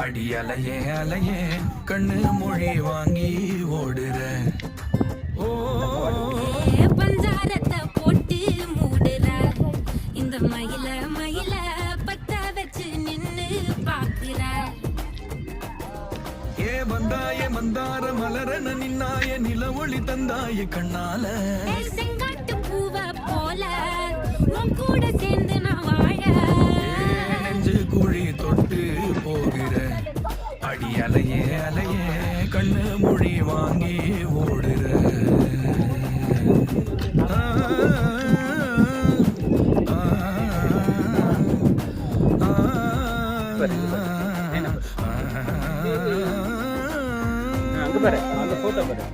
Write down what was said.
அடி அலையே அலையே கண்ணு மொழி வாங்கி ஓடுற ஓ பஞ்சாரத்தை போட்டு மூடுற இந்த மயில மயில பத்த வச்சு நின்னு பாக்குற ஏ வந்தாய மந்தார மலரன நின்னாய நில ஒளி தந்தாய கண்ணால செங்காட்டு பூவ போல உன் கூட சேர்ந்து நான் வாழ நெஞ்சு குழி தொட்டு போகிற அடி அலையே அலையே கண்ணு மொழி வாங்கி ஓடுற அங்க பாரு அந்த போட்டோ பாரு